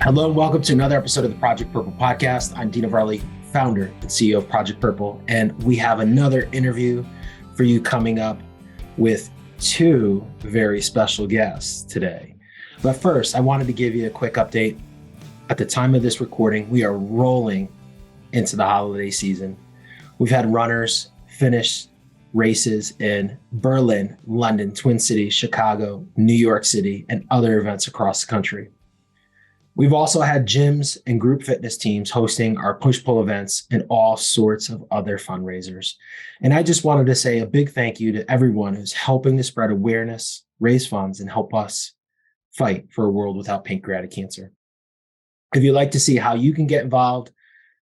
Hello and welcome to another episode of the Project Purple podcast. I'm Dino, founder and CEO of Project Purple, and we have another interview for you coming up with two very special guests today. But first, I wanted to give you a quick update. At the time of this recording, we are rolling into the holiday season. We've had runners finish races in Berlin, London, Twin Cities, Chicago, New York City, and other events across the country. We've also had gyms and group fitness teams hosting our push-pull events and all sorts of other fundraisers. And I just wanted to say a big thank you to everyone who's helping to spread awareness, raise funds, and help us fight for a world without pancreatic cancer. If you'd like to see how you can get involved,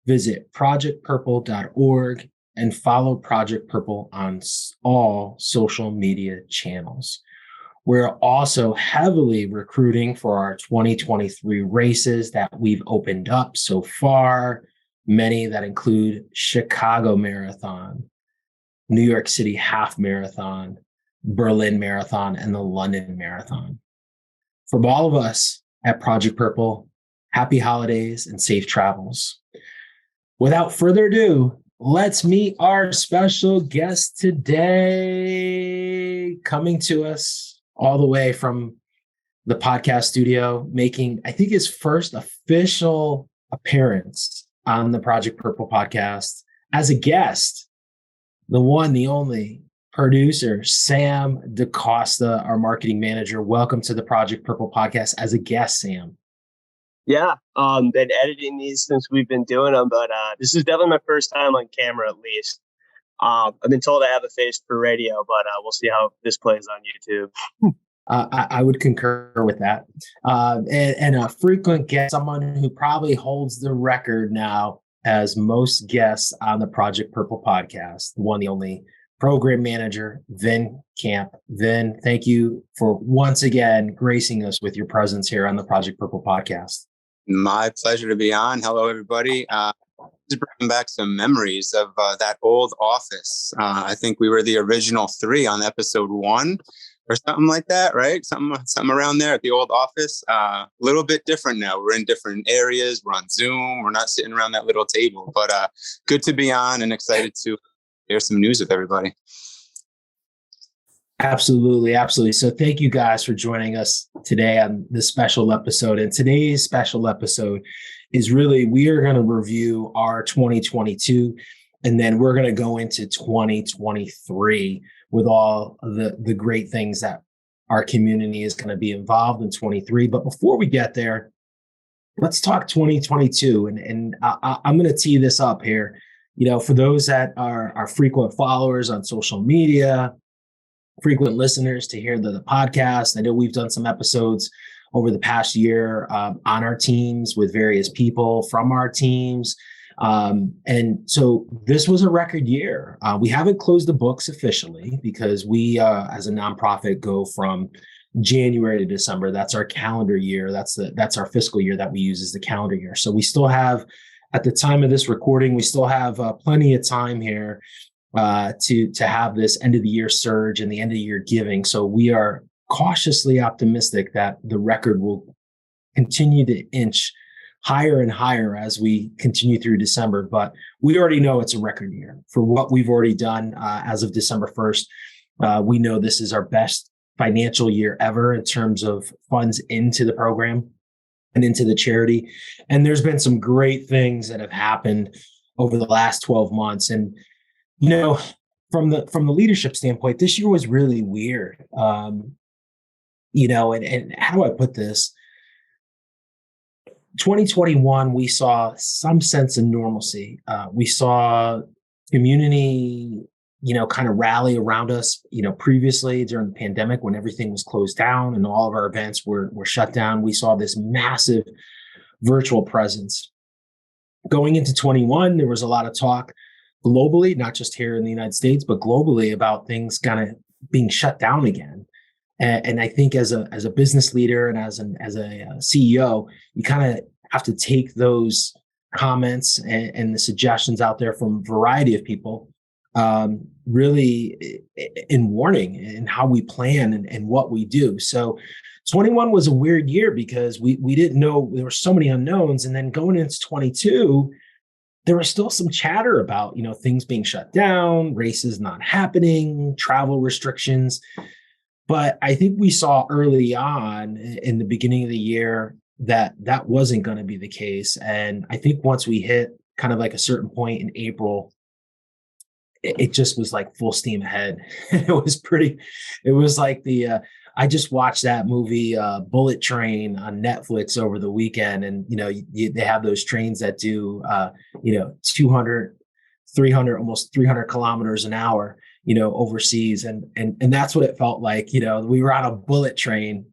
visit projectpurple.org and follow Project Purple on all social media channels. We're also heavily recruiting for our 2023 races that we've opened up so far, many that include Chicago Marathon, New York City Half Marathon, Berlin Marathon, and the London Marathon. From all of us at Project Purple, happy holidays and safe travels. Without further ado, let's meet our special guest today, coming to us all the way from the podcast studio, making, I think, his first official appearance on the Project Purple podcast as a guest, the one, the only producer, Sam DaCosta, our marketing manager. Welcome to the Project Purple podcast as a guest, Sam. Yeah, been editing these since we've been doing them, but this is definitely my first time on camera, at least. I've been told I have a face for radio, but we'll see how this plays on YouTube. I would concur with that. And a frequent guest, someone who probably holds the record now as most guests on the Project Purple podcast, the one, the only program manager, Vin Camp. Vin, thank you for once again gracing us with your presence here on the Project Purple podcast. My pleasure to be on. Hello, everybody. Just bringing back some memories of that old office. I think we were the original 3 on episode 1 or something like that, right? Something around there at the old office. A little bit different now. We're in different areas. We're on Zoom. We're not sitting around that little table, but good to be on and excited to share some news with everybody. Absolutely. So thank you guys for joining us today on this special episode. And today's special episode is really, we are going to review our 2022, and then we're going to go into 2023 with all the great things that our community is going to be involved in 23. But before we get there, let's talk 2022. And I'm going to tee this up here. You know, for those that are frequent followers on social media, frequent listeners to hear the podcast, I know we've done some episodes over the past year on our teams with various people from our teams. And so this was a record year. We haven't closed the books officially because we, as a nonprofit, go from January to December. That's our calendar year. That's our fiscal year that we use as the calendar year. So we still have, at the time of this recording, we still have plenty of time here to have this end of the year surge and the end of the year giving. So we are cautiously optimistic that the record will continue to inch higher and higher as we continue through December. But we already know it's a record year for what we've already done as of December 1st. We know this is our best financial year ever in terms of funds into the program and into the charity. And there's been some great things that have happened over the last 12 months. And, you know, from the leadership standpoint, this year was really weird. You know, and how do I put this? 2021, we saw some sense of normalcy. We saw community, you know, kind of rally around us, you know, previously during the pandemic when everything was closed down and all of our events were shut down. We saw this massive virtual presence. Going into 21, there was a lot of talk globally, not just here in the United States, but globally about things kind of being shut down again. And I think as a business leader and as a CEO, you kind of have to take those comments and the suggestions out there from a variety of people, really in warning in how we plan and what we do. So 21 was a weird year because we didn't know, there were so many unknowns. And then going into 22, there was still some chatter about, things being shut down, races not happening, travel restrictions. But I think we saw early on in the beginning of the year that that wasn't going to be the case. And I think once we hit kind of like a certain point in April, it just was like full steam ahead. It was like I just watched that movie, Bullet Train on Netflix over the weekend. And, they have those trains that do, 200, 300, almost 300 kilometers an hour, overseas. And that's what it felt like. We were on a bullet train,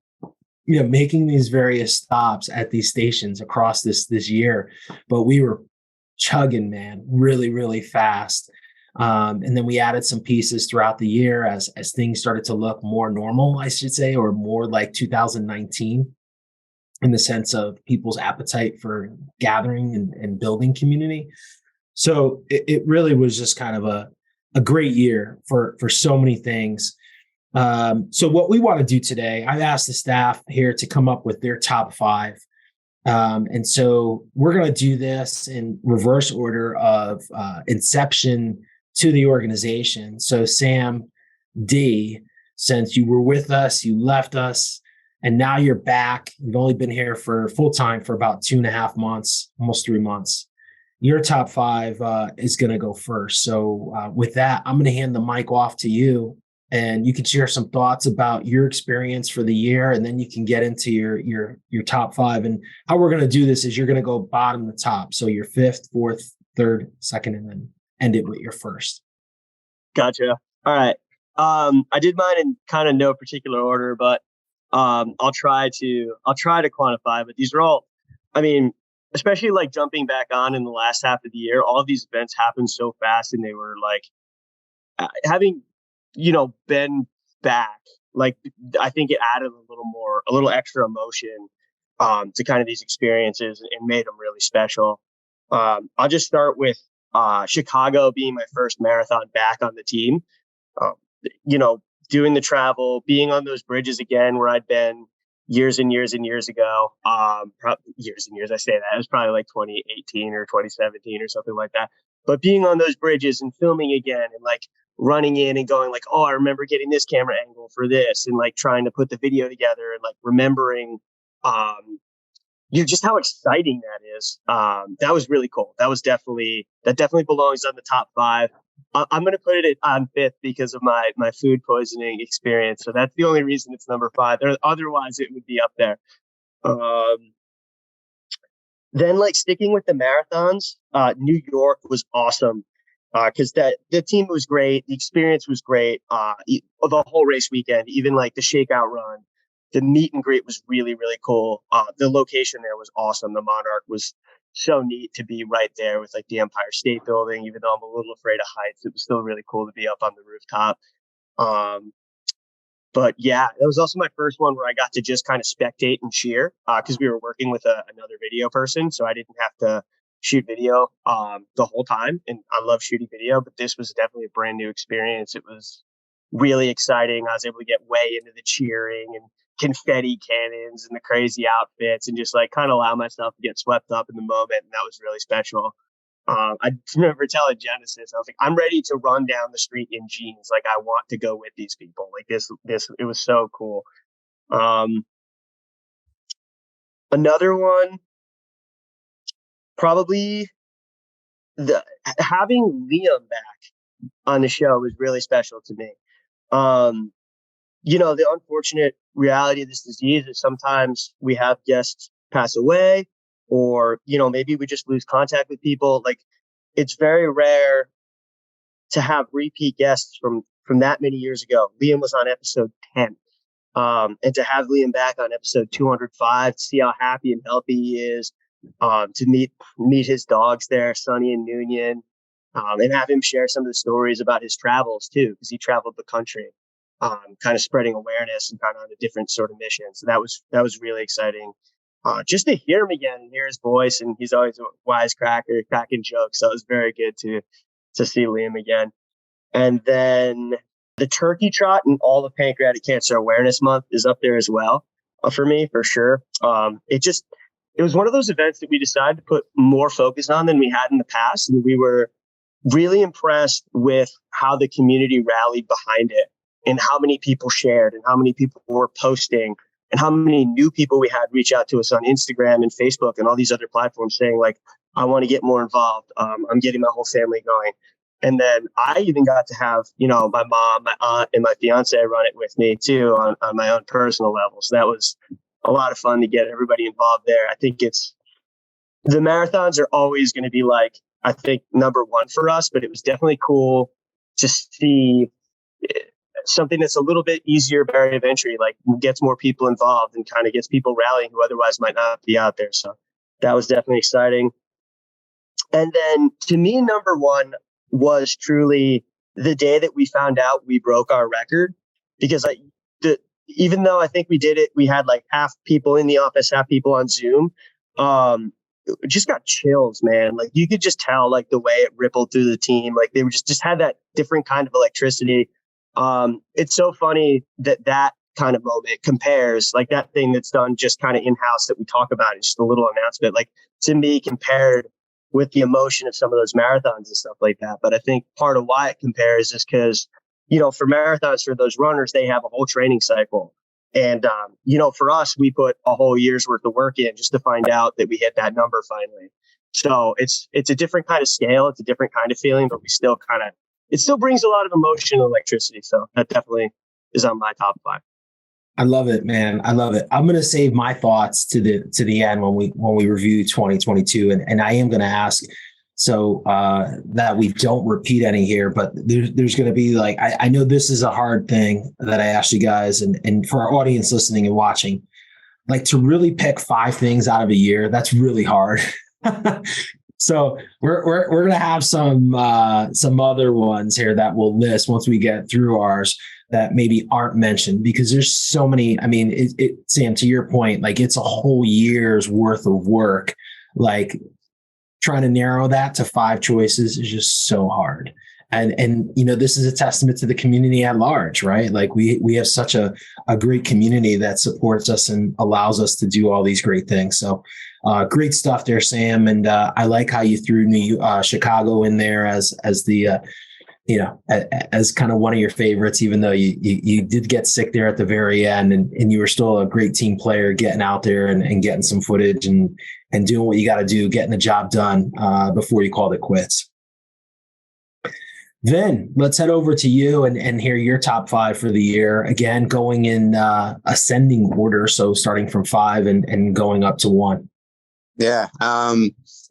making these various stops at these stations across this year, but we were chugging, man, really, really fast. And then we added some pieces throughout the year as things started to look more normal, I should say, or more like 2019 in the sense of people's appetite for gathering and building community. So it really was just kind of a great year for so many things. So what we want to do today, I've asked the staff here to come up with their top 5. And so we're going to do this in reverse order of inception to the organization. So Sam D, since you were with us, you left us, and now you're back. You've only been here for full time for about 2.5 months, almost 3 months. Your top 5 is going to go first. So with that, I'm going to hand the mic off to you, and you can share some thoughts about your experience for the year, and then you can get into your top 5. And how we're going to do this is you're going to go bottom to top. So your 5th, 4th, 3rd, 2nd, and then end it with your 1st. Gotcha. All right. I did mine in kind of no particular order, but I'll try to quantify. But these are all, I mean, especially like jumping back on in the last half of the year, all of these events happened so fast, and they were like having, been back. Like I think it added a little extra emotion to kind of these experiences and made them really special. I'll just start with Chicago being my first marathon back on the team. Um, doing the travel, being on those bridges again where I'd been years and years and years ago. Years and years, I say that. It was probably like 2018 or 2017 or something like that. But being on those bridges and filming again and like running in and going like, oh, I remember getting this camera angle for this, and like trying to put the video together and like remembering just how exciting that is. That was really cool. That definitely belongs on the top 5. I'm going to put it on 5th because of my food poisoning experience. So that's the only reason it's number 5. Otherwise, it would be up there. Then, like sticking with the marathons, New York was awesome because the team was great, the experience was great. The whole race weekend, even like the shakeout run. The meet and greet was really, really cool. The location there was awesome. The Monarch was so neat to be right there with like the Empire State Building. Even though I'm a little afraid of heights, it was still really cool to be up on the rooftop. But yeah, it was also my first one where I got to just kind of spectate and cheer because we were working with another video person. So I didn't have to shoot video the whole time. And I love shooting video, but this was definitely a brand new experience. It was really exciting. I was able to get way into the cheering and confetti cannons and the crazy outfits and just like kind of allow myself to get swept up in the moment. And that was really special. I remember telling Genesis, I was like, I'm ready to run down the street in jeans. Like I want to go with these people. Like this, it was so cool. Another one, probably having Liam back on the show was really special to me. The unfortunate reality of this disease is sometimes we have guests pass away, or, maybe we just lose contact with people. Like it's very rare to have repeat guests from that many years ago. Liam was on episode 10. And to have Liam back on episode 205, to see how happy and healthy he is, to meet his dogs there, Sunny and Noonian, and have him share some of the stories about his travels too, because he traveled the country, kind of spreading awareness and kind of on a different sort of mission. So that was really exciting. Just to hear him again and hear his voice, and he's always a wisecracker, cracking jokes. So it was very good to see Liam again. And then the turkey trot and all of Pancreatic Cancer Awareness Month is up there as well. for me, for sure. It was one of those events that we decided to put more focus on than we had in the past. And we were really impressed with how the community rallied behind it and how many people shared and how many people were posting and how many new people we had reach out to us on Instagram and Facebook and all these other platforms saying like, I want to get more involved. I'm getting my whole family going. And then I even got to have, my mom, my aunt, and my fiance run it with me too on my own personal level. So that was a lot of fun to get everybody involved there. I think the marathons are always going to be like, I think number one for us, but it was definitely cool to see something that's a little bit easier barrier of entry, like gets more people involved and kind of gets people rallying who otherwise might not be out there. So that was definitely exciting. And then to me, number one was truly the day that we found out we broke our record, because even though I think we did it, we had like half people in the office, half people on Zoom. It just got chills, man. Like you could just tell like the way it rippled through the team. Like they were just had that different kind of electricity. It's so funny that kind of moment compares like that thing that's done just kind of in-house that we talk about. It's just a little announcement, like to me compared with the emotion of some of those marathons and stuff like that. But I think part of why it compares is because, for marathons, for those runners, they have a whole training cycle. And, for us, we put a whole year's worth of work in just to find out that we hit that number finally. So it's a different kind of scale. It's a different kind of feeling, but it still brings a lot of emotion and electricity. So that definitely is on my top 5. I love it, man. I love it. I'm going to save my thoughts to the end when we review 2022. And I am going to ask so that we don't repeat any here, but there's going to be like, I know this is a hard thing that I asked you guys and for our audience listening and watching, like to really pick 5 things out of a year. That's really hard. So we're going to have some other ones here that we'll list once we get through ours that maybe aren't mentioned, because there's so many. I mean, Sam, to your point, like it's a whole year's worth of work. Like trying to narrow that to 5 choices is just so hard. And this is a testament to the community at large, right? Like we have such a great community that supports us and allows us to do all these great things. So great stuff there, Sam. And I like how you threw Chicago in there as the as kind of one of your favorites, even though you did get sick there at the very end, and you were still a great team player, getting out there and getting some footage and doing what you got to do, getting the job done before you called it quits. Then let's head over to you and hear your top 5 for the year. Again, going in ascending order, so starting from 5 and going up to 1. Yeah.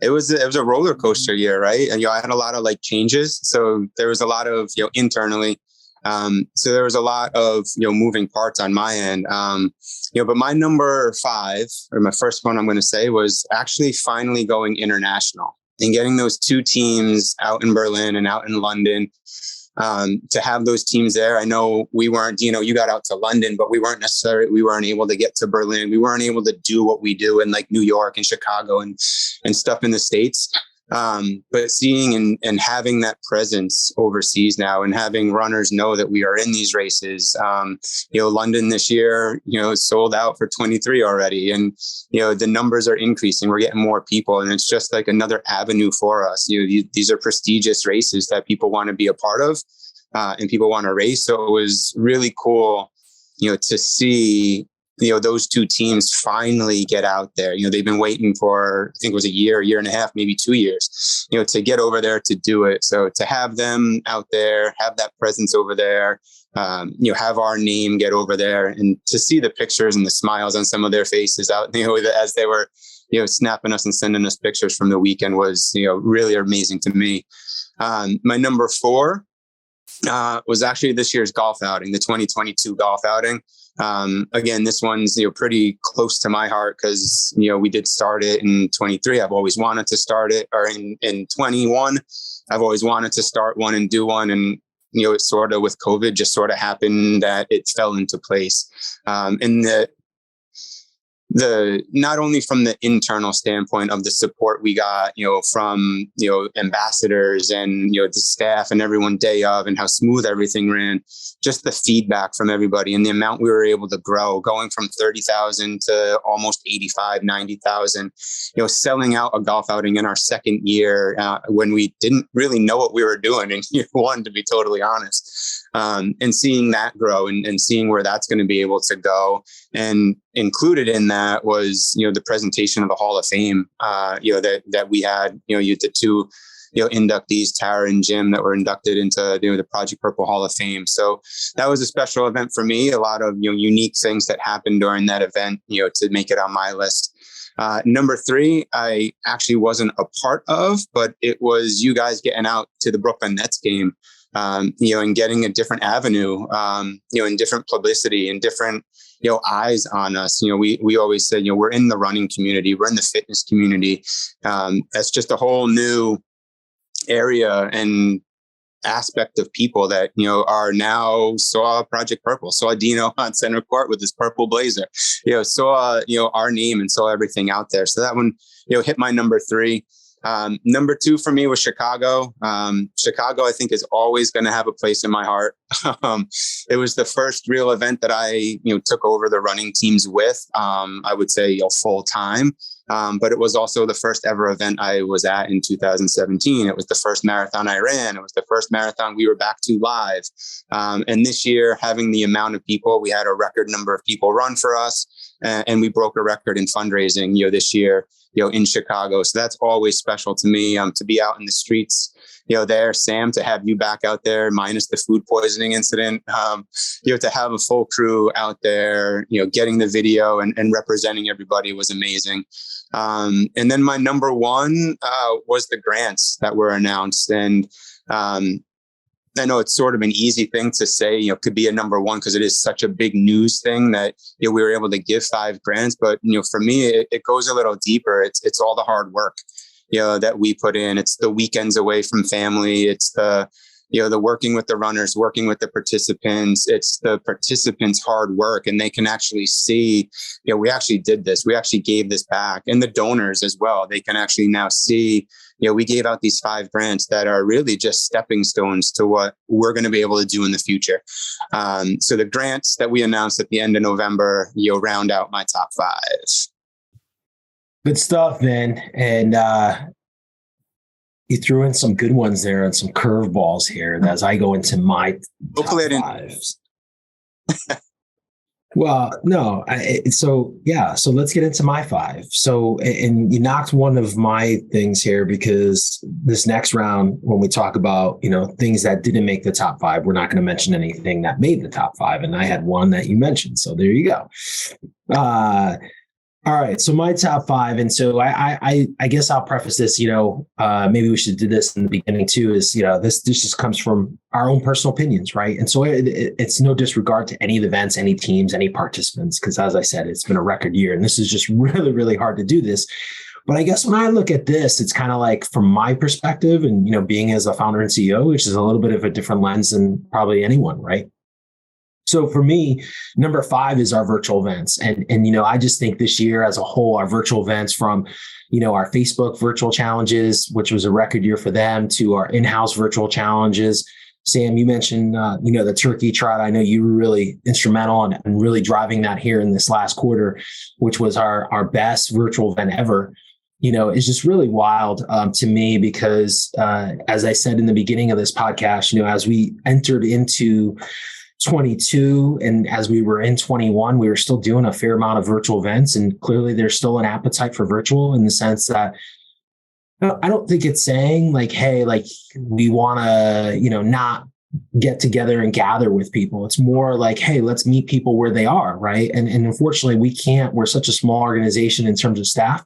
It was a roller coaster year, right? And I had a lot of like changes. So there was a lot of, internally. So there was a lot of, moving parts on my end. But my number 5, or my first one I'm going to say, was actually finally going international and getting those 2 teams out in Berlin and out in London. To have those teams there. I know we weren't, you got out to London, but we weren't able to get to Berlin. We weren't able to do what we do in like New York and Chicago and stuff in the States. But seeing and having that presence overseas now and having runners know that we are in these races, London this year, is sold out for 23 already. And, the numbers are increasing. We're getting more people, and it's just like another avenue for us. These are prestigious races that people want to be a part of, and people want to race. So it was really cool, to see those 2 teams finally get out there. They've been waiting for, I think it was a year and a half, maybe 2 years, to get over there to do it. So to have them out there, have that presence over there, have our name get over there, and to see the pictures and the smiles on some of their faces out, as they were, snapping us and sending us pictures from the weekend was, really amazing to me. My number 4 was actually this year's golf outing, the 2022 golf outing. Again, this one's, pretty close to my heart because, we did start it in 23. I've always wanted to start it, or in 21, I've always wanted to start one and do one. And, it sort of with COVID just sort of happened that it fell into place. And not only from the internal standpoint of the support we got, from, ambassadors and, the staff and everyone day of, and how smooth everything ran, just the feedback from everybody and the amount we were able to grow, going from 30,000 to almost 85, 90,000, selling out a golf outing in our second year, when we didn't really know what we were doing in year one, to be totally honest. And seeing that grow and seeing where that's going to be able to go. And included in that was, the presentation of the Hall of Fame, that we had, the two, inductees, Tara and Jim, that were inducted into, the Project Purple Hall of Fame. So that was a special event for me. A lot of, unique things that happened during that event, to make it on my list. Number 3, I actually wasn't a part of, but it was you guys getting out to the Brooklyn Nets game, and getting a different avenue, and different publicity and different, eyes on us. We always said, we're in the running community, we're in the fitness community. That's just a whole new area and aspect of people that, are now saw Project Purple, saw Dino on center court with his purple blazer, saw, our name and saw everything out there. So that one, hit my number 3. Number 2 for me was Chicago. Chicago, I think, is always going to have a place in my heart. It was the first real event that I, took over the running teams with, I would say, full time. But it was also the first ever event I was at in 2017. It was the first marathon I ran. It was the first marathon we were back to live. And this year, having the amount of people, we had a record number of people run for us, and we broke a record in fundraising, this year, in Chicago. So that's always special to me, to be out in the streets, there, Sam, to have you back out there, minus the food poisoning incident, to have a full crew out there, getting the video and representing everybody was amazing. And then my number 1 was the grants that were announced. And I know it's sort of an easy thing to say, could be a number 1 because it is such a big news thing that we were able to give 5 grants. But, for me, it goes a little deeper. It's all the hard work, that we put in. It's the weekends away from family. It's the working with the runners, working with the participants. It's the participants' hard work, and they can actually see, we actually did this. We actually gave this back, and the donors as well. They can actually now see, we gave out these 5 grants that are really just stepping stones to what we're going to be able to do in the future. So the grants that we announced at the end of November, round out my top 5. Good stuff, man. And you threw in some good ones there and some curveballs here as I go into my hopefully top 5s. Well, no. So let's get into my 5. So, and you knocked one of my things here, because this next round, when we talk about, things that didn't make the top 5, we're not going to mention anything that made the top 5. And I had one that you mentioned. So there you go. All right. So my top 5. And so I guess I'll preface this, maybe we should do this in the beginning too, is, this just comes from our own personal opinions. Right. And so it's no disregard to any of the events, any teams, any participants, because as I said, it's been a record year and this is just really, really hard to do this. But I guess when I look at this, it's kind of like from my perspective and, being as a founder and CEO, which is a little bit of a different lens than probably anyone. Right. So for me, number 5 is our virtual events. And I just think this year as a whole, our virtual events from, our Facebook virtual challenges, which was a record year for them, to our in-house virtual challenges. Sam, you mentioned, the turkey trot. I know you were really instrumental in really driving that here in this last quarter, which was our best virtual event ever. It's just really wild to me because, as I said in the beginning of this podcast, as we entered into 22 and as we were in 21, we were still doing a fair amount of virtual events, and clearly there's still an appetite for virtual, in the sense that I don't think it's saying like, hey, like we want to, not get together and gather with people. It's more like, hey, let's meet people where they are. Right. And unfortunately we can't, we're such a small organization in terms of staff.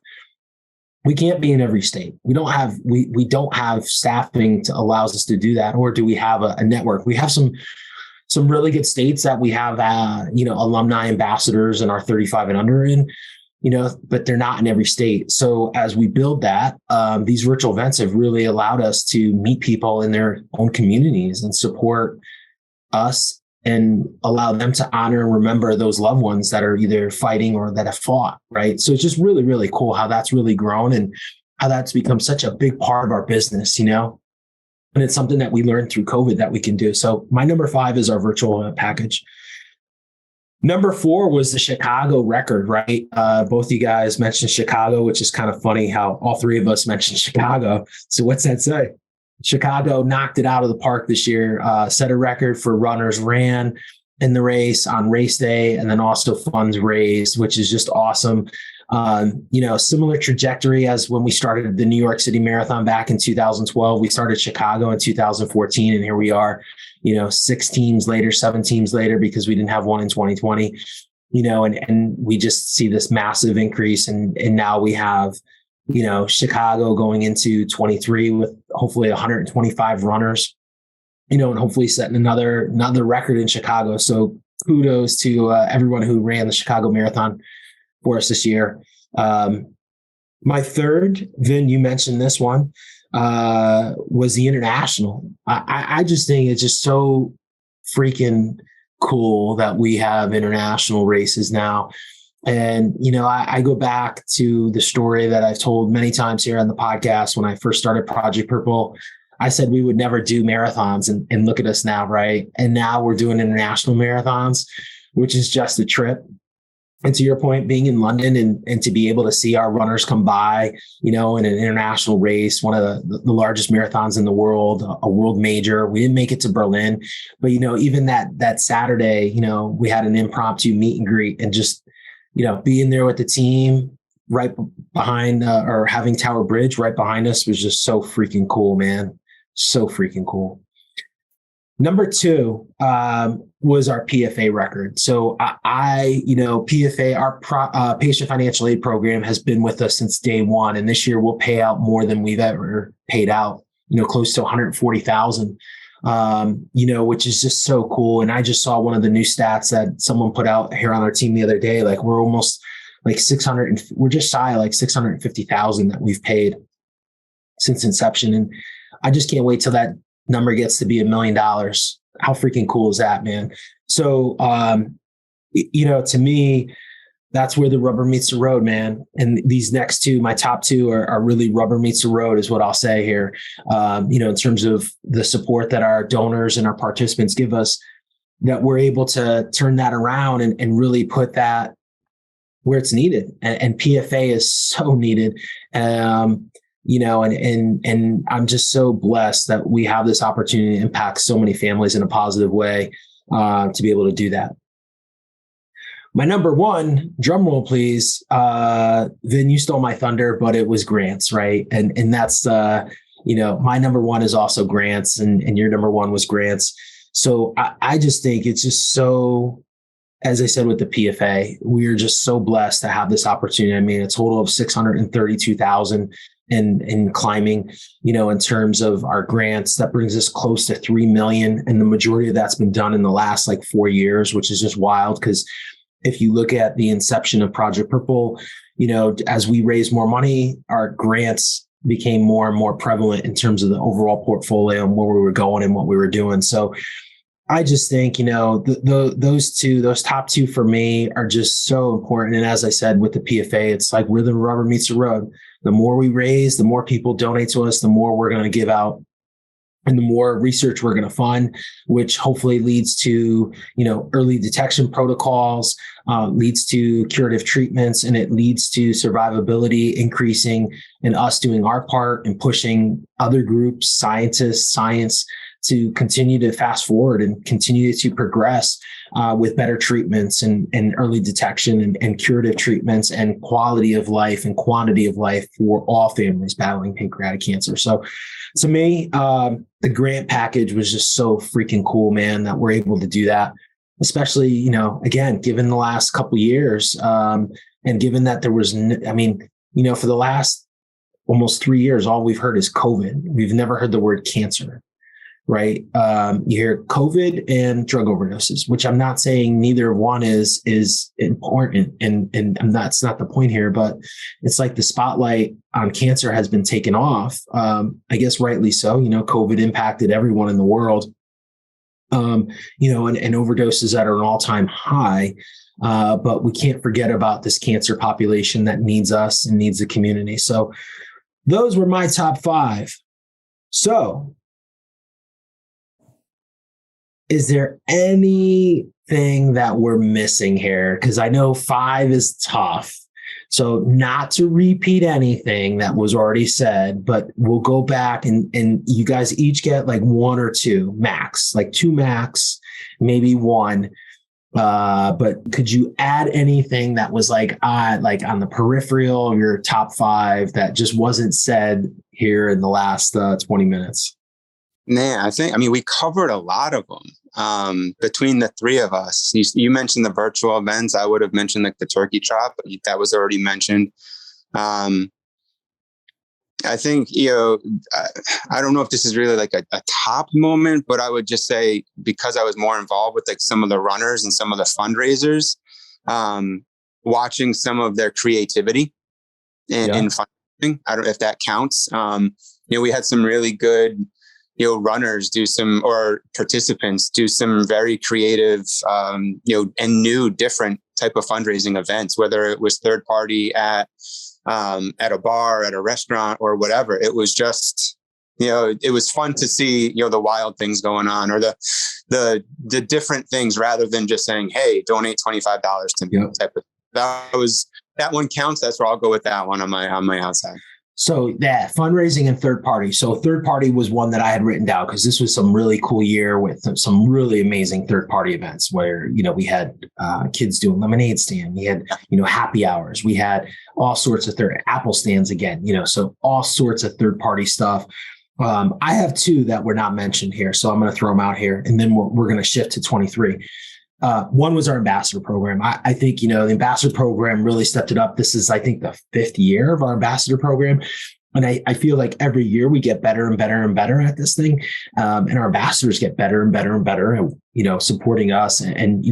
We can't be in every state. We don't have staffing to allows us to do that. Or do we have a network? We have some really good states that we have, alumni ambassadors in our 35 and under in, but they're not in every state. So as we build that, these virtual events have really allowed us to meet people in their own communities and support us and allow them to honor and remember those loved ones that are either fighting or that have fought, right? So it's just really, really cool how that's really grown and how that's become such a big part of our business, and it's something that we learned through COVID that we can do. So my number 5 is our virtual package. Number 4 was the Chicago record, right? Both you guys mentioned Chicago, which is kind of funny how all 3 of us mentioned Chicago. So what's that say? Chicago knocked it out of the park this year, set a record for runners ran in the race on race day, and then also funds raised, which is just awesome. Similar trajectory as when we started the New York City Marathon back in 2012. We started Chicago in 2014, and here we are, 6 teams later, 7 teams later, because we didn't have one in 2020, and we just see this massive increase. And now we have, Chicago going into 23 with hopefully 125 runners, and hopefully setting another record in Chicago. So kudos to everyone who ran the Chicago Marathon for us this year. My third, Vin, you mentioned this one, was the international. I just think it's just so freaking cool that we have international races now. And, I go back to the story that I've told many times here on the podcast. When I first started Project Purple, I said we would never do marathons, and look at us now, right? And now we're doing international marathons, which is just a trip. And to your point, being in London and to be able to see our runners come by, in an international race, one of the largest marathons in the world, a world major. We didn't make it to Berlin, but, even that Saturday, we had an impromptu meet and greet, and just, being there with the team right behind or having Tower Bridge right behind us was just so freaking cool, man. So freaking cool. Number 2 was our PFA record. So PFA, our patient financial aid program, has been with us since day one. And this year we'll pay out more than we've ever paid out, close to 140,000, which is just so cool. And I just saw one of the new stats that someone put out here on our team the other day. Like we're almost like 600, we're just shy of like 650,000 that we've paid since inception. And I just can't wait till that number gets to be $1 million. How freaking cool is that, man? So, to me, that's where the rubber meets the road, man. And these next 2, my top 2 are really rubber meets the road is what I'll say here. In terms of the support that our donors and our participants give us, that we're able to turn that around and really put that where it's needed. And PFA is so needed. And I'm just so blessed that we have this opportunity to impact so many families in a positive way, to be able to do that. My number 1, drum roll, please. Vin, you stole my thunder, but it was grants, right? And that's, my number 1 is also grants, and your number 1 was grants. So I just think it's just so, as I said, with the PFA, we are just so blessed to have this opportunity. I mean, a total of 632,000 in climbing, in terms of our grants. That brings us close to 3 million. And the majority of that's been done in the last 4 years, which is just wild. Because if you look at the inception of Project Purple, as we raise more money, our grants became more and more prevalent in terms of the overall portfolio and where we were going and what we were doing. So I just think, those top 2 for me are just so important. And as I said, with the PFA, it's like where the rubber meets the road. The more we raise, the more people donate to us, the more we're going to give out, and the more research we're going to fund, which hopefully leads to, early detection protocols, leads to curative treatments, and it leads to survivability increasing, and us doing our part and pushing other groups, scientists, science, to continue to fast forward and continue to progress with better treatments and early detection and curative treatments and quality of life and quantity of life for all families battling pancreatic cancer. So to me, the grant package was just so freaking cool, man, that we're able to do that, especially, again, given the last couple of years, and given that there was, for the last almost 3 years, all we've heard is COVID. We've never heard the word cancer. Right. You hear COVID and drug overdoses, which I'm not saying neither one is important. And that's not the point here, but it's like the spotlight on cancer has been taken off. I guess rightly so. COVID impacted everyone in the world. and overdoses at an all-time high. But we can't forget about this cancer population that needs us and needs the community. So those were my top 5. So is there anything that we're missing here? Because I know 5 is tough. So not to repeat anything that was already said, but we'll go back and you guys each get like 1 or 2 max, like 2 max, maybe 1. But could you add anything that was like on the peripheral of your top 5 that just wasn't said here in the last 20 minutes? Man, we covered a lot of them between the 3 of us. You mentioned the virtual events. I would have mentioned like the turkey trot, but that was already mentioned. I think, I don't know if this is really like a top moment, but I would just say, because I was more involved with like some of the runners and some of the fundraisers, watching some of their creativity in fundraising. I don't know if that counts. We had some really good, runners or participants do some very creative, and new, different type of fundraising events, whether it was third party at a bar, at a restaurant, or whatever. It was just, it was fun to see, the wild things going on, or the different things, rather than just saying, hey, donate $25 to me. Type of, that one counts. That's where I'll go with that one on my outside. So that fundraising and third party. So third party was one that I had written down because this was some really cool year with some really amazing third party events where, we had kids doing lemonade stand. We had, happy hours. We had all sorts of Apple stands again, so all sorts of third party stuff. I have 2 that were not mentioned here. So I'm going to throw them out here and then we're going to shift to 23. One was our ambassador program. I think, the ambassador program really stepped it up. This is, I think, the 5th year of our ambassador program. And I feel like every year we get better and better and better at this thing. And our ambassadors get better and better and better at, supporting us and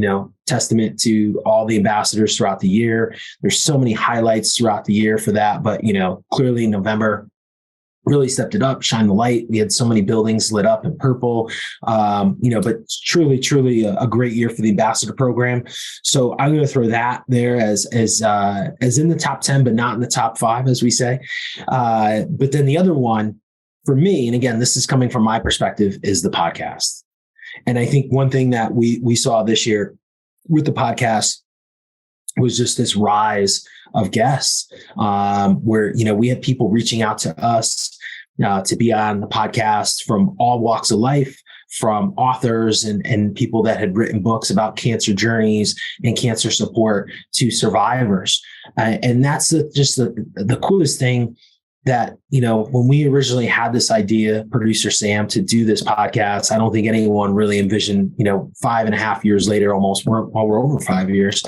testament to all the ambassadors throughout the year. There's so many highlights throughout the year for that. But, clearly in November, really stepped it up, shined the light. We had so many buildings lit up in purple, but truly a great year for the ambassador program. So I'm going to throw that there as in the top 10, but not in the top 5, as we say. But then the other one for me, and again, this is coming from my perspective, is the podcast. And I think one thing that we saw this year with the podcast was just this rise of guests, where, we had people reaching out to us to be on the podcast from all walks of life, from authors and people that had written books about cancer journeys and cancer support to survivors. And that's just the coolest thing that, when we originally had this idea, producer Sam, to do this podcast, I don't think anyone really envisioned, 5.5 years later, almost, we're over 5 years,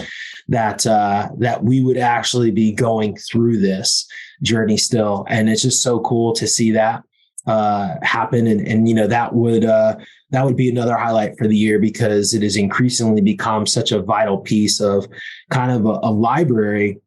that we would actually be going through this journey still. And it's just so cool to see that happen. And that would be another highlight for the year, because it has increasingly become such a vital piece of kind of a library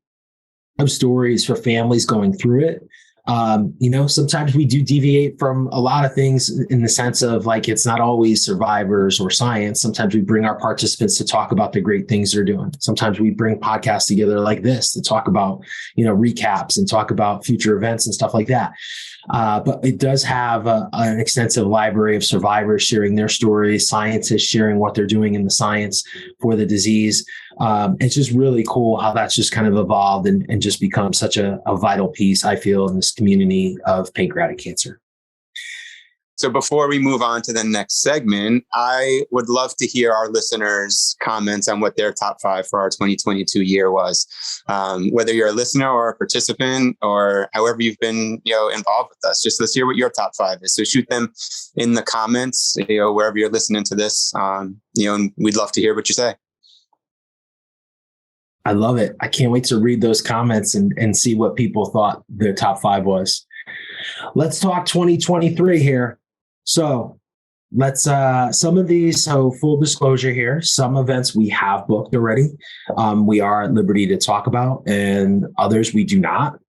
of stories for families going through it. Sometimes we do deviate from a lot of things in the sense of like, it's not always survivors or science. Sometimes we bring our participants to talk about the great things they're doing. Sometimes we bring podcasts together like this to talk about, recaps and talk about future events and stuff like that. But it does have an extensive library of survivors sharing their stories, scientists sharing what they're doing in the science for the disease. It's just really cool how that's just kind of evolved and just become such a vital piece, I feel, in this community of pancreatic cancer. So before we move on to the next segment, I would love to hear our listeners' comments on what their top 5 for our 2022 year was. Whether you're a listener or a participant or however you've been, involved with us, just let's hear what your top 5 is. So shoot them in the comments, wherever you're listening to this, and we'd love to hear what you say. I love it. I can't wait to read those comments and see what people thought their top 5 was. Let's talk 2023 here. So let's, some of these, so full disclosure here, some events we have booked already. We are at liberty to talk about, and others we do not.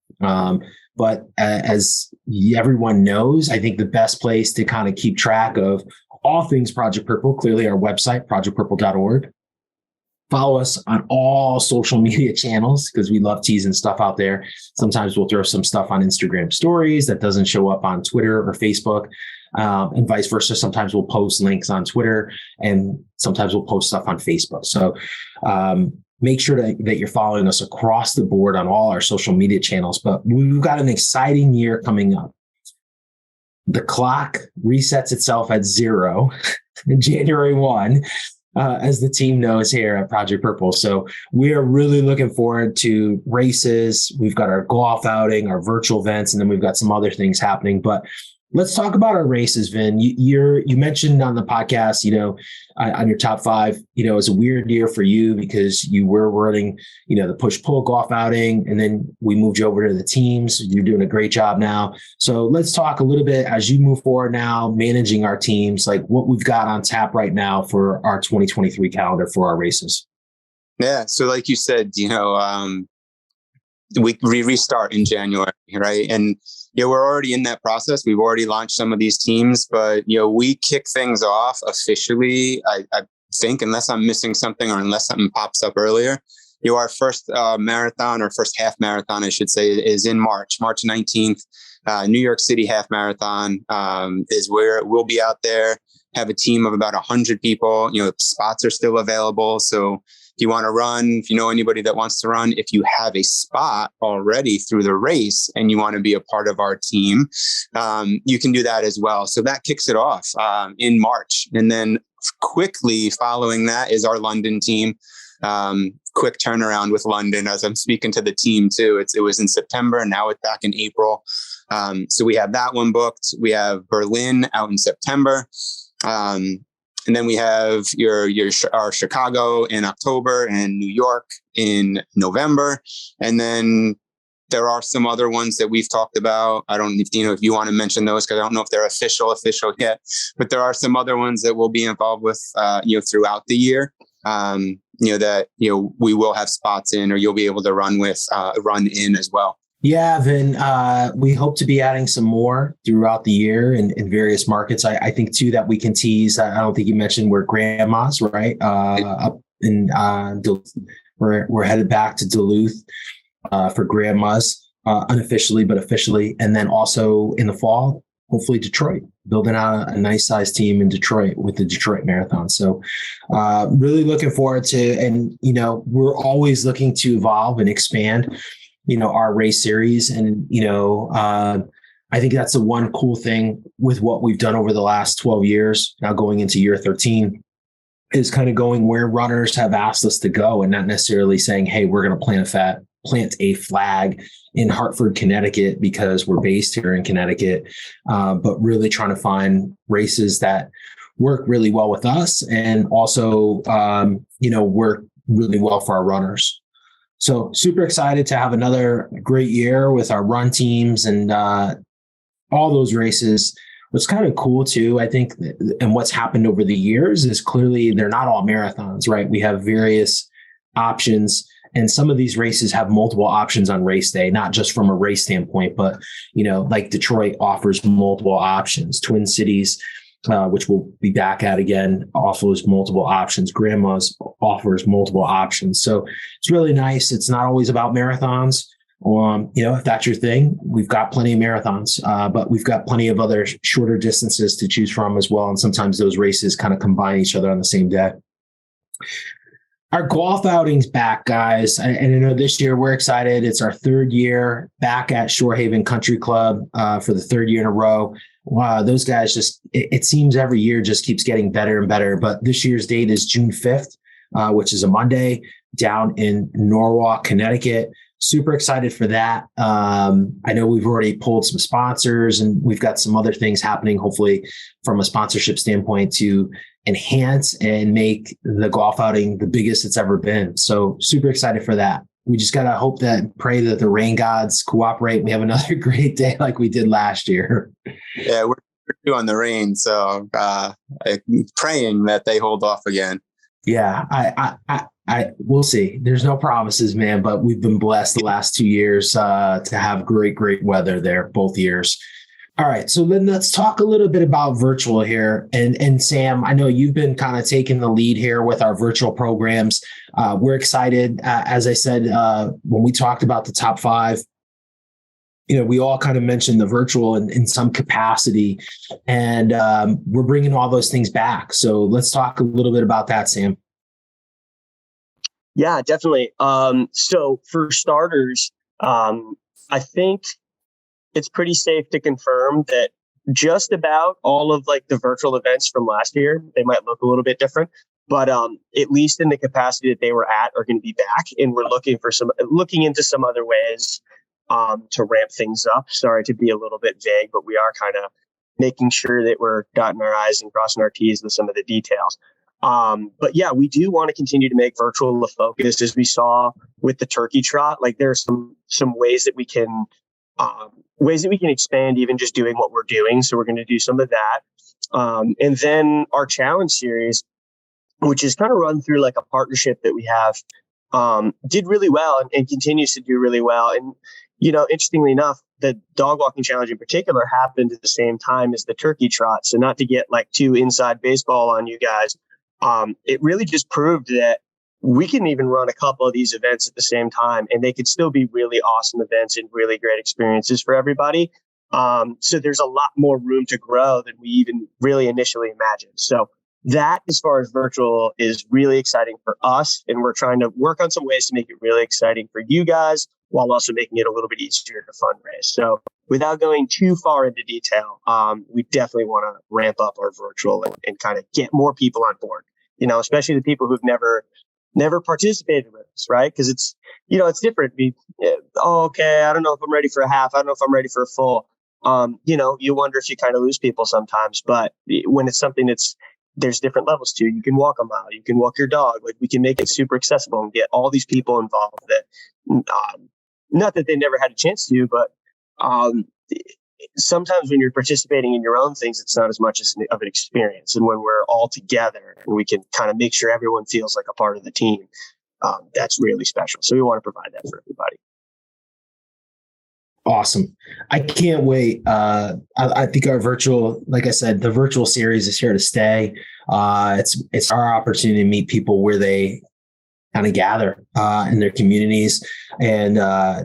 But as everyone knows, I think the best place to kind of keep track of all things Project Purple, clearly our website, projectpurple.org. Follow us on all social media channels because we love teasing stuff out there. Sometimes we'll throw some stuff on Instagram stories that doesn't show up on Twitter or Facebook, and vice versa. Sometimes we'll post links on Twitter and sometimes we'll post stuff on Facebook. So make sure that you're following us across the board on all our social media channels. But we've got an exciting year coming up. The clock resets itself at 0 January 1. As the team knows here at Project Purple. So we are really looking forward to races. We've got our golf outing, our virtual events, and then we've got some other things happening. But let's talk about our races, Vin. You mentioned on the podcast, on your top 5, it was a weird year for you because you were running, the push-pull golf outing, and then we moved you over to the teams. You're doing a great job now. So let's talk a little bit as you move forward now, managing our teams, like what we've got on tap right now for our 2023 calendar for our races. Yeah. So like you said, we restart in January, right? And we're already in that process. We've already launched some of these teams, but we kick things off officially. I think, unless I'm missing something or unless something pops up earlier, our first marathon, or first half marathon, I should say, is in March 19th. New York City half marathon is where we'll be out there. Have a team of about 100 people. Spots are still available, so if you want to run, if you know anybody that wants to run, if you have a spot already through the race and you want to be a part of our team, you can do that as well. So that kicks it off in March. And then quickly following that is our London team. Quick turnaround with London as I'm speaking to the team too. It was in September and now it's back in April. So we have that one booked. We have Berlin out in September. And then we have our Chicago in October and New York in November. And then there are some other ones that we've talked about. I don't know if, Dino, if you want to mention those, because I don't know if they're official yet, but there are some other ones that we'll be involved with, throughout the year, that, we will have spots in, or you'll be able to run in as well. Yeah, Vin, we hope to be adding some more throughout the year in various markets. I think, too, that we can tease. I don't think you mentioned we're grandmas, right? Up in Duluth. We're headed back to Duluth for grandmas, unofficially, but officially. And then also in the fall, hopefully Detroit, building out a nice size team in Detroit with the Detroit Marathon. So really looking forward to, and, we're always looking to evolve and expand our race series. And, I think that's the one cool thing with what we've done over the last 12 years, now going into year 13, is kind of going where runners have asked us to go and not necessarily saying, hey, we're going to plant a flag in Hartford, Connecticut, because we're based here in Connecticut, but really trying to find races that work really well with us and also, work really well for our runners. So super excited to have another great year with our run teams and all those races. What's kind of cool too, I think, and what's happened over the years is clearly they're not all marathons, right? We have various options, and some of these races have multiple options on race day, not just from a race standpoint, but, like Detroit offers multiple options. Twin Cities, which we'll be back at again, offers multiple options. Grandma's offers multiple options. So it's really nice. It's not always about marathons. If that's your thing, we've got plenty of marathons, but we've got plenty of other shorter distances to choose from as well. And sometimes those races kind of combine each other on the same day. Our golf outing's back, guys. And I know this year we're excited. It's our 3rd year back at Shorehaven Country Club for the 3rd year in a row. Wow, those guys it seems every year just keeps getting better and better. But this year's date is June 5th, which is a Monday, down in Norwalk, Connecticut. Super excited for that. I know we've already pulled some sponsors and we've got some other things happening, hopefully from a sponsorship standpoint, to enhance and make the golf outing the biggest it's ever been. So super excited for that. We just got to hope that, pray that the rain gods cooperate. We have another great day like we did last year. Yeah, we're doing the rain. So praying that they hold off again. Yeah, I we'll see. There's no promises, man, but we've been blessed the last 2 years to have great weather there, both years. All right, so then let's talk a little bit about virtual here. And Sam, I know you've been kind of taking the lead here with our virtual programs. We're excited. As I said, when we talked about the top 5, we all kind of mentioned the virtual in some capacity, and we're bringing all those things back. So let's talk a little bit about that, Sam. Yeah, definitely. So for starters, I think it's pretty safe to confirm that just about all of like the virtual events from last year, they might look a little bit different, but at least in the capacity that they were at are going to be back. And we're looking into some other ways to ramp things up. Sorry to be a little bit vague, but we are kind of making sure that we're dotting our I's and crossing our T's with some of the details. But yeah, we do want to continue to make virtual a focus, as we saw with the turkey trot. Like there are some ways that we can expand even just doing what we're doing. So we're going to do some of that. And then our challenge series, which is kind of run through like a partnership that we have, did really well and continues to do really well. And, interestingly enough, the dog walking challenge in particular happened at the same time as the turkey trot. So not to get like too inside baseball on you guys, it really just proved that we can even run a couple of these events at the same time, and they could still be really awesome events and really great experiences for everybody. So there's a lot more room to grow than we even really initially imagined. So that, as far as virtual, is really exciting for us. And we're trying to work on some ways to make it really exciting for you guys, while also making it a little bit easier to fundraise. So without going too far into detail, we definitely want to ramp up our virtual and kind of get more people on board, especially the people who've never participated with us, right? Because it's different. Okay, I don't know if I'm ready for a half. I don't know if I'm ready for a full. You wonder if you kind of lose people sometimes. But when it's something there's different levels to, you can walk a mile, you can walk your dog. Like we can make it super accessible and get all these people involved that, not that they never had a chance to, but sometimes when you're participating in your own things, it's not as much of an experience. And when we're all together and we can kind of make sure everyone feels like a part of the team, that's really special. So we want to provide that for everybody. Awesome. I can't wait. I think our virtual, like I said, the virtual series is here to stay. It's our opportunity to meet people where they kind of gather in their communities, and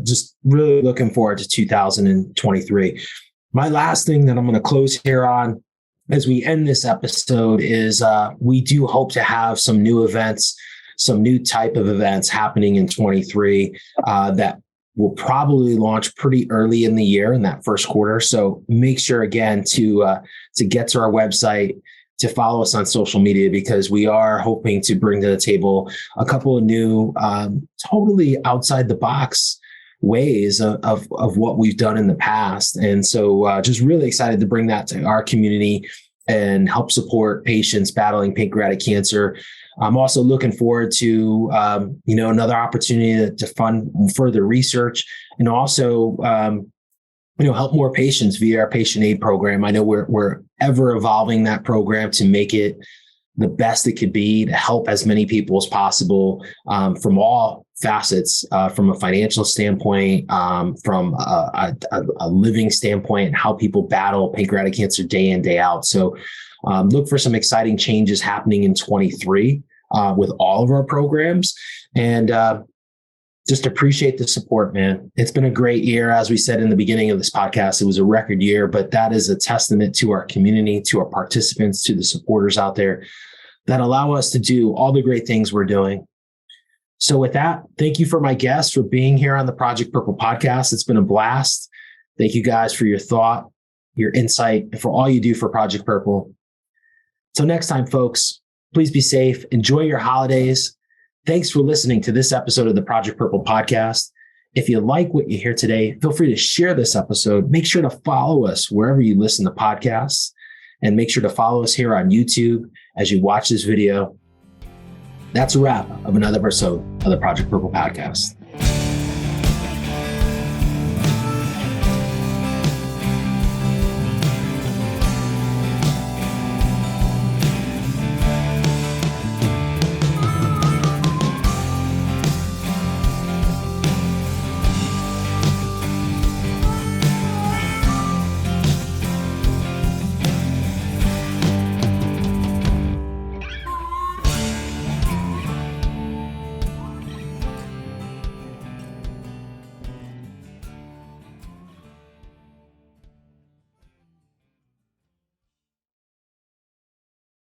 just really looking forward to 2023. My last thing that I'm going to close here on as we end this episode is we do hope to have some new events, some new type of events happening in 23 that will probably launch pretty early in the year in that first quarter. So make sure again to get to our website, to follow us on social media, because we are hoping to bring to the table a couple of new, totally outside the box ways of what we've done in the past. And so just really excited to bring that to our community and help support patients battling pancreatic cancer. I'm also looking forward to, another opportunity to fund further research and also, help more patients via our patient aid program. I know we're ever evolving that program to make it the best it could be, to help as many people as possible from all facets, from a financial standpoint, from a living standpoint, and how people battle pancreatic cancer day in, day out. So look for some exciting changes happening in 23 with all of our programs. And just appreciate the support, man. It's been a great year. As we said in the beginning of this podcast, it was a record year, but that is a testament to our community, to our participants, to the supporters out there that allow us to do all the great things we're doing. So with that, thank you for my guests for being here on the Project Purple podcast. It's been a blast. Thank you guys for your thought, your insight, and for all you do for Project Purple. Till next time, folks, please be safe. Enjoy your holidays. Thanks for listening to this episode of the Project Purple podcast. If you like what you hear today, feel free to share this episode. Make sure to follow us wherever you listen to podcasts, and make sure to follow us here on YouTube as you watch this video. That's a wrap of another episode of the Project Purple podcast.